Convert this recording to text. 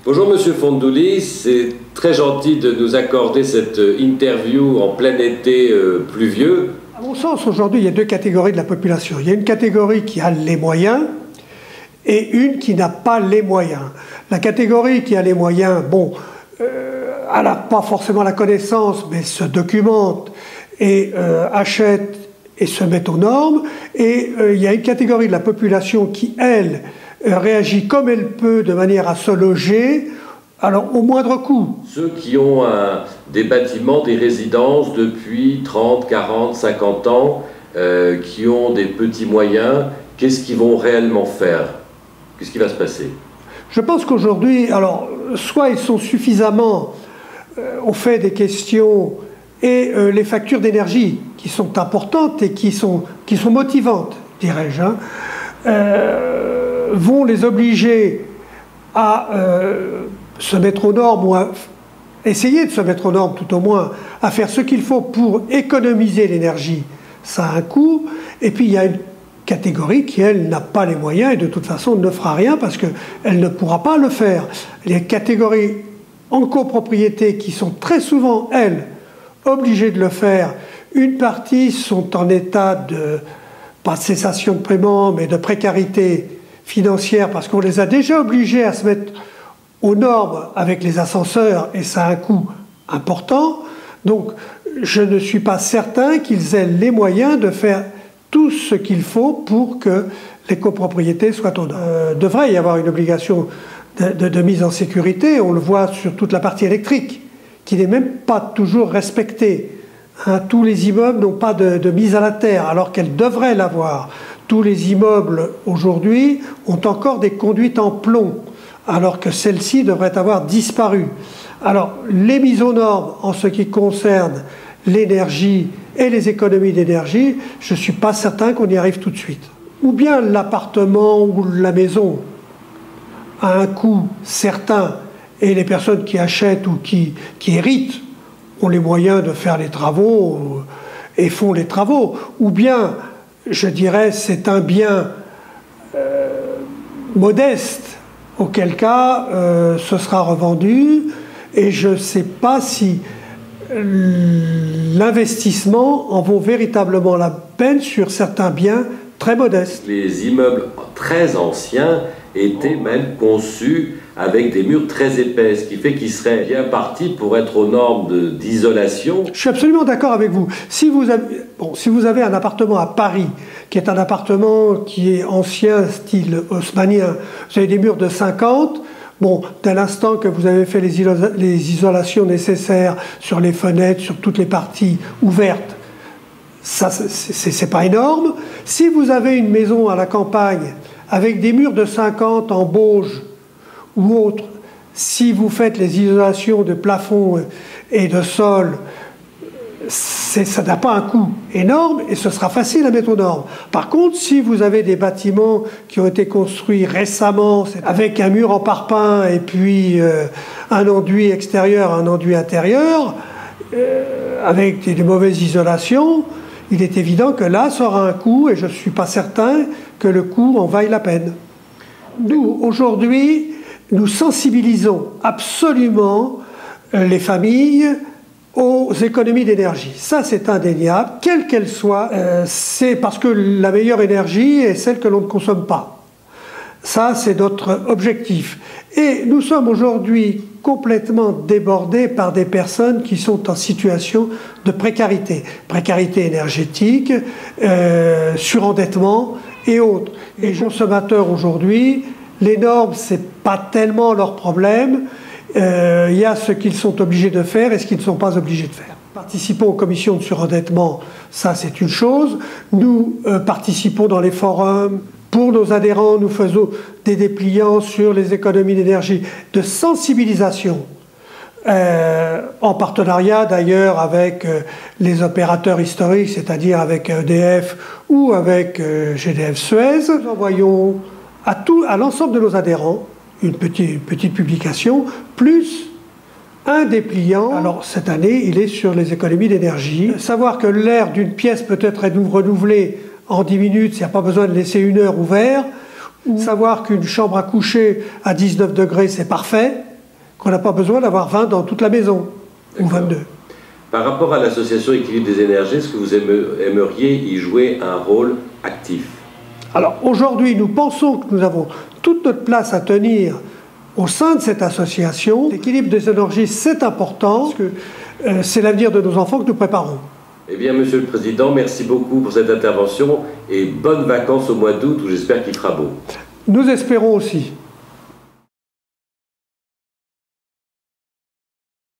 Bonjour Monsieur Fondouli, c'est très gentil de nous accorder cette interview en plein été pluvieux. À mon sens, aujourd'hui, il y a deux catégories de la population. Il y a une catégorie qui a les moyens et une qui n'a pas les moyens. La catégorie qui a les moyens, bon, elle n'a pas forcément la connaissance, mais se documente et achète et se met aux normes. Et il y a une catégorie de la population qui, elle, réagit comme elle peut de manière à se loger, alors au moindre coût. Ceux qui ont des bâtiments, des résidences depuis 30, 40, 50 ans, qui ont des petits moyens, qu'est-ce qu'ils vont réellement faire? Qu'est-ce qui va se passer? Je pense qu'aujourd'hui, alors, soit ils sont suffisamment au fait des questions et les factures d'énergie qui sont importantes et qui sont motivantes, dirais-je, hein, vont les obliger à se mettre aux normes ou à essayer de se mettre aux normes tout au moins, à faire ce qu'il faut pour économiser l'énergie. Ça a un coût. Et puis il y a une catégorie qui, elle, n'a pas les moyens et de toute façon ne fera rien parce qu'elle ne pourra pas le faire. Les catégories en copropriété qui sont très souvent, elles, obligées de le faire, une partie sont en état de, pas de cessation de paiement, mais de précarité financière parce qu'on les a déjà obligés à se mettre aux normes avec les ascenseurs et ça a un coût important. Donc je ne suis pas certain qu'ils aient les moyens de faire tout ce qu'il faut pour que les copropriétés soient aux normes. Devrait y avoir une obligation de mise en sécurité, on le voit sur toute la partie électrique, qui n'est même pas toujours respectée. Hein, tous les immeubles n'ont pas de mise à la terre, alors qu'elles devraient l'avoir. Tous les immeubles aujourd'hui ont encore des conduites en plomb, alors que celles-ci devraient avoir disparu. Alors, les mises aux normes en ce qui concerne l'énergie et les économies d'énergie, je ne suis pas certain qu'on y arrive tout de suite. Ou bien l'appartement ou la maison a un coût certain et les personnes qui achètent ou qui héritent ont les moyens de faire les travaux et font les travaux. Ou bien, je dirais, c'est un bien modeste, auquel cas ce sera revendu et je ne sais pas si l'investissement en vaut véritablement la peine sur certains biens très modestes. Les immeubles très anciens étaient même conçus avec des murs très épais, ce qui fait qu'ils seraient bien partis pour être aux normes d'isolation. Je suis absolument d'accord avec vous. Si vous avez un appartement à Paris, qui est un appartement qui est ancien, style haussmannien, vous avez des murs de 50, bon, dès l'instant que vous avez fait les isolations nécessaires sur les fenêtres, sur toutes les parties ouvertes, ça, c'est pas énorme. Si vous avez une maison à la campagne avec des murs de 50 en bauge ou autre, si vous faites les isolations de plafond et de sol, ça n'a pas un coût énorme et ce sera facile à mettre aux normes. Par contre, si vous avez des bâtiments qui ont été construits récemment avec un mur en parpaing et puis un enduit extérieur, un enduit intérieur, avec des mauvaises isolations, il est évident que là, ça aura un coût et je ne suis pas certain que le coût en vaille la peine. Nous, aujourd'hui, nous sensibilisons absolument les familles aux économies d'énergie. Ça, c'est indéniable, quelle qu'elle soit. C'est parce que la meilleure énergie est celle que l'on ne consomme pas. Ça, c'est notre objectif. Et nous sommes aujourd'hui complètement débordés par des personnes qui sont en situation de précarité. Précarité énergétique, surendettement et autres. Les consommateurs aujourd'hui, les normes, c'est pas tellement leur problème. Il y a ce qu'ils sont obligés de faire et ce qu'ils ne sont pas obligés de faire. Participons aux commissions de surendettement, ça c'est une chose. Nous participons dans les forums. Pour nos adhérents, nous faisons des dépliants sur les économies d'énergie, de sensibilisation, en partenariat d'ailleurs avec les opérateurs historiques, c'est-à-dire avec EDF ou avec GDF Suez. Nous envoyons à l'ensemble de nos adhérents une petite publication, plus un dépliant. Alors cette année, il est sur les économies d'énergie. Savoir que l'air d'une pièce peut être renouvelé en 10 minutes, il n'y a pas besoin de laisser 1 heure ouvert. Savoir qu'une chambre à coucher à 19 degrés, c'est parfait. qu'on n'a pas besoin d'avoir 20 dans toute la maison, ou 22. Par rapport à l'association Équilibre des énergies, est-ce que vous aimeriez y jouer un rôle actif? Alors aujourd'hui, nous pensons que nous avons toute notre place à tenir au sein de cette association. L'équilibre des énergies, c'est important, parce que c'est l'avenir de nos enfants que nous préparons. Eh bien, Monsieur le Président, merci beaucoup pour cette intervention et bonnes vacances au mois d'août où j'espère qu'il fera beau. Nous espérons aussi.